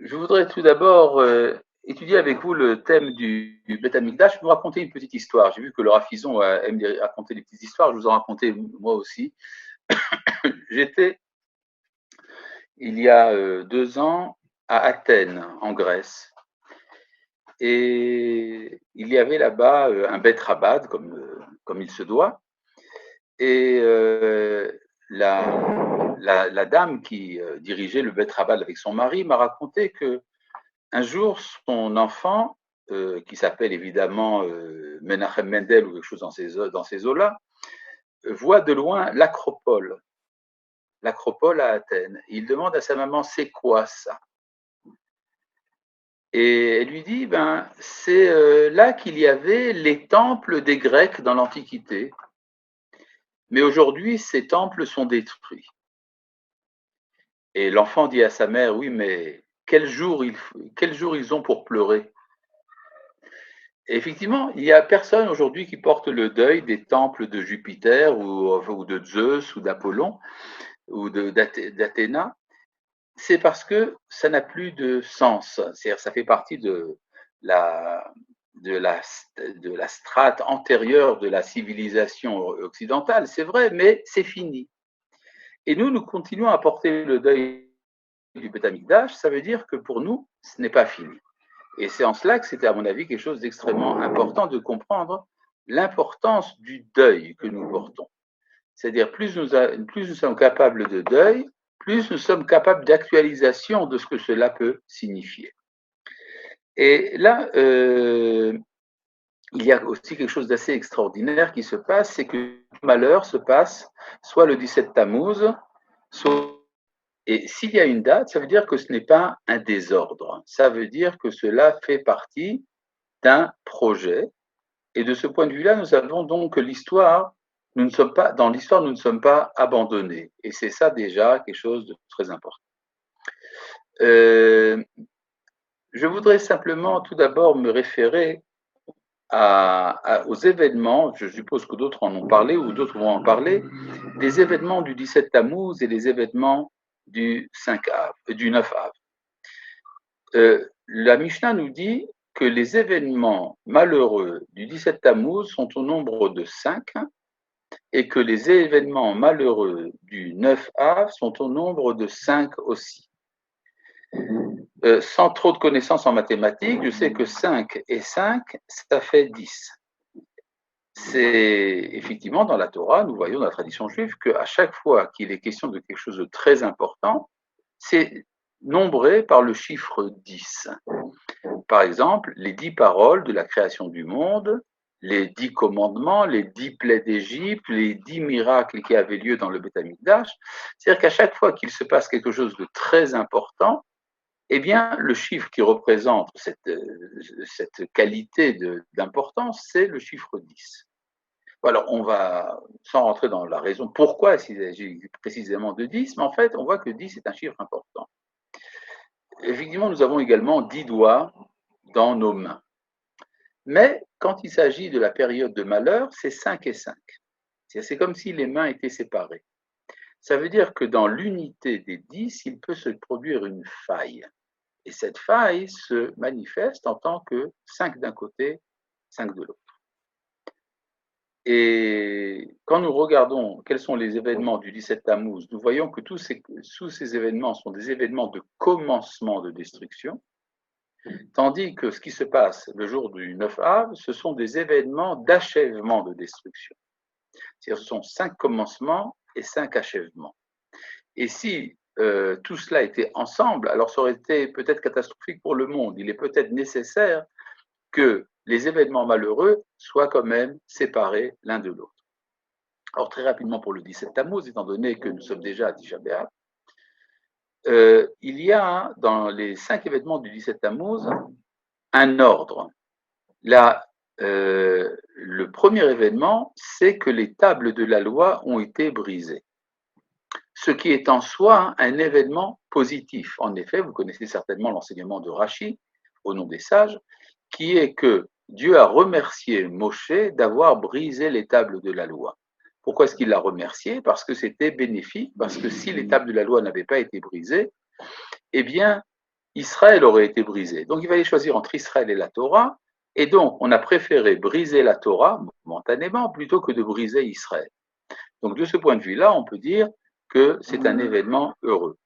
Je voudrais tout d'abord étudier avec vous le thème du Beth Amikdash. Je vais vous raconter une petite histoire. J'ai vu que le Rafizon aime raconter des petites histoires. Je vous en raconter moi aussi. J'étais, il y a 2 ans, à Athènes, en Grèce. Et il y avait là-bas un Beth Rabad, comme il se doit. Et la dame qui dirigeait le Beth Rabad avec son mari m'a raconté que un jour, son enfant, qui s'appelle évidemment Menachem Mendel ou quelque chose dans ces eaux-là, voit de loin l'acropole à Athènes. Il demande à sa maman, c'est quoi ça? Et elle lui dit, ben, c'est là qu'il y avait les temples des Grecs dans l'Antiquité. Mais aujourd'hui, ces temples sont détruits. Et l'enfant dit à sa mère, oui, mais quel jour ils ont pour pleurer? Et effectivement, il n'y a personne aujourd'hui qui porte le deuil des temples de Jupiter ou de Zeus ou d'Apollon ou d'Athéna. C'est parce que ça n'a plus de sens. C'est-à-dire, ça fait partie la, de, la, de la strate antérieure de la civilisation occidentale, c'est vrai, mais c'est fini. Et nous continuons à porter le deuil du Beth Amikdash. Ça veut dire que pour nous, ce n'est pas fini. Et c'est en cela que c'était, à mon avis, quelque chose d'extrêmement important de comprendre l'importance du deuil que nous portons. C'est-à-dire, plus nous sommes capables de deuil, plus nous sommes capables d'actualisation de ce que cela peut signifier. Et là, il y a aussi quelque chose d'assez extraordinaire qui se passe, c'est que le malheur se passe soit le 17 Tammuz, soit... Et s'il y a une date, ça veut dire que ce n'est pas un désordre. Ça veut dire que cela fait partie d'un projet. Et de ce point de vue-là, nous avons donc l'histoire, dans l'histoire, nous ne sommes pas abandonnés. Et c'est ça déjà quelque chose de très important. Je voudrais simplement tout d'abord me référer aux événements, je suppose que d'autres en ont parlé ou d'autres vont en parler, des événements du 17 Tammuz et des événements du 9 Av. La Mishnah nous dit que les événements malheureux du 17 Tammuz sont au nombre de 5 et que les événements malheureux du 9 Av sont au nombre de 5 aussi. Sans trop de connaissances en mathématiques, je sais que 5 et 5, ça fait 10. C'est effectivement dans la Torah, nous voyons dans la tradition juive qu'à chaque fois qu'il est question de quelque chose de très important, c'est nombré par le chiffre 10. Par exemple, les 10 paroles de la création du monde, les 10 commandements, les 10 plaies d'Égypte, les 10 miracles qui avaient lieu dans le Beth Amikdash. C'est-à-dire qu'à chaque fois qu'il se passe quelque chose de très important, eh bien, le chiffre qui représente cette qualité d'importance, c'est le chiffre 10. Alors, on va, sans rentrer dans la raison pourquoi il s'agit précisément de 10, mais en fait, on voit que 10 est un chiffre important. Effectivement, nous avons également 10 doigts dans nos mains. Mais quand il s'agit de la période de malheur, c'est 5 et 5. C'est comme si les mains étaient séparées. Ça veut dire que dans l'unité des 10, il peut se produire une faille. Et cette faille se manifeste en tant que 5 d'un côté, 5 de l'autre. Et quand nous regardons quels sont les événements du 17 Tammuz, nous voyons que tous ces événements sont des événements de commencement de destruction, tandis que ce qui se passe le jour du 9 Av, ce sont des événements d'achèvement de destruction. C'est-à-dire ce sont 5 commencements et 5 achèvements. Et si tout cela était ensemble, alors ça aurait été peut-être catastrophique pour le monde. Il est peut-être nécessaire que les événements malheureux soient quand même séparés l'un de l'autre. Alors très rapidement pour le 17 Tammuz, étant donné que nous sommes déjà à Tisha B'Av, il y a dans les 5 événements du 17 Tammuz un ordre. Là, le premier événement, c'est que les tables de la loi ont été brisées. Ce qui est en soi un événement positif. En effet, vous connaissez certainement l'enseignement de Rashi, au nom des sages, qui est que Dieu a remercié Moshe d'avoir brisé les tables de la loi. Pourquoi est-ce qu'il l'a remercié? Parce que c'était bénéfique, parce que si les tables de la loi n'avaient pas été brisées, eh bien, Israël aurait été brisé. Donc il fallait choisir entre Israël et la Torah, et donc on a préféré briser la Torah momentanément plutôt que de briser Israël. Donc de ce point de vue-là, on peut dire que c'est un événement heureux.